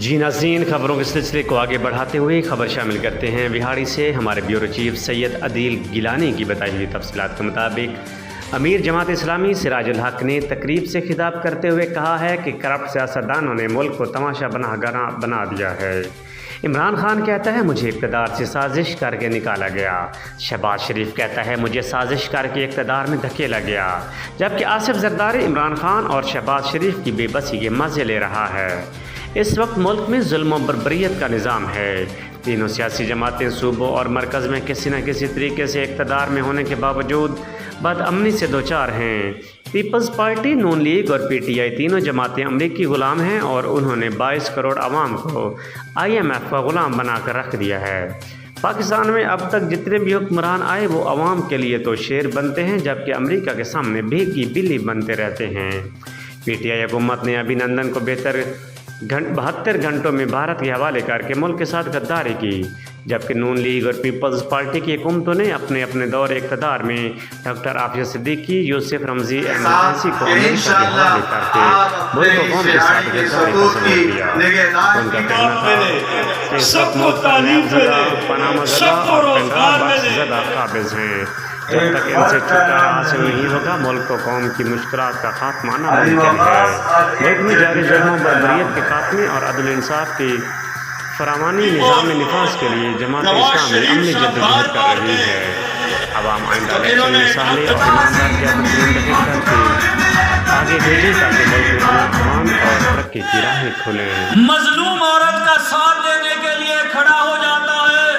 जी नाज़रीन, खबरों के सिलसिले को आगे बढ़ाते हुए खबर शामिल करते हैं बिहाड़ी से। हमारे ब्यूरो चीफ सैयद अदील गिलानी की बताई हुई तफसीलात के मुताबिक अमीर जमात इस्लामी सिराजुल हक ने तकरीब से खिताब करते हुए कहा है कि करप्ट सियासतदानों ने मुल्क को तमाशा बना दिया है। इमरान खान कहता है मुझे इक़्तिदार से साजिश करके निकाला गया। शहबाज शरीफ कहता है मुझे साजिश करके इक़्तिदार में धकेला गया। जबकि आसिफ ज़रदारी इमरान खान और शहबाज शरीफ की बेबसी के मज़े ले रहा है। इस वक्त मुल्क में जुल्म और बर्बरियत का निज़ाम है। तीनों सियासी जमातें सूबों और मरकज़ में किसी न किसी तरीके से इक़्तिदार में होने के बावजूद बदअमनी से दोचार हैं। पीपल्स पार्टी, नून लीग और PTI तीनों जमातें अमरीकी ग़ुलाम हैं और उन्होंने 22 करोड़ आवाम को IMF का ग़ुलाम बनाकर रख दिया है। पाकिस्तान में अब तक जितने भी हुक्मरान आए वो आवाम के लिए तो शेर बनते हैं, जबकि अमेरिका के सामने भीगी बिल्ली बनते रहते हैं। PTI हुकूमत ने अभिनंदन को 72 घंटों में भारत के हवाले करके मुल्क के साथ गद्दारी की, जबकि नून लीग और पीपल्स पार्टी की हुकूमतों ने अपने अपने दौर इक़्तिदार में डॉक्टर आफिया सिद्दीकी, यूसुफ रमज़ी एमरजेंसी को अमेरिका के हवाले करके मुल्क को कौम के साथ गद्दारी का सबूत दिया। उनका कहना था कि इस वक्त मुल्क पनामा और पंजाब काबिज हैं। जब तक इनसे छुटकारा हासिल नहीं होगा मुल्क को कौम की मुश्किलात का खात्मा नामुमकिन है। मुल्क में जारी जुल्म और बर्बरियत के खात्मे और अदल इंसाफ की फरावानी निज़ाम निफाज के लिए जमात इस्लामी अमली जद्दोजहद कर रही है। अवाम आइंदा इलेक्शन में साले और ईमानदार के मुंतखब करके आगे भेजें ताकि मुल्क में अमान और तरक्की की राहें खुलें। मजलूम औरत का साथ देने के लिए खड़ा हो जाता है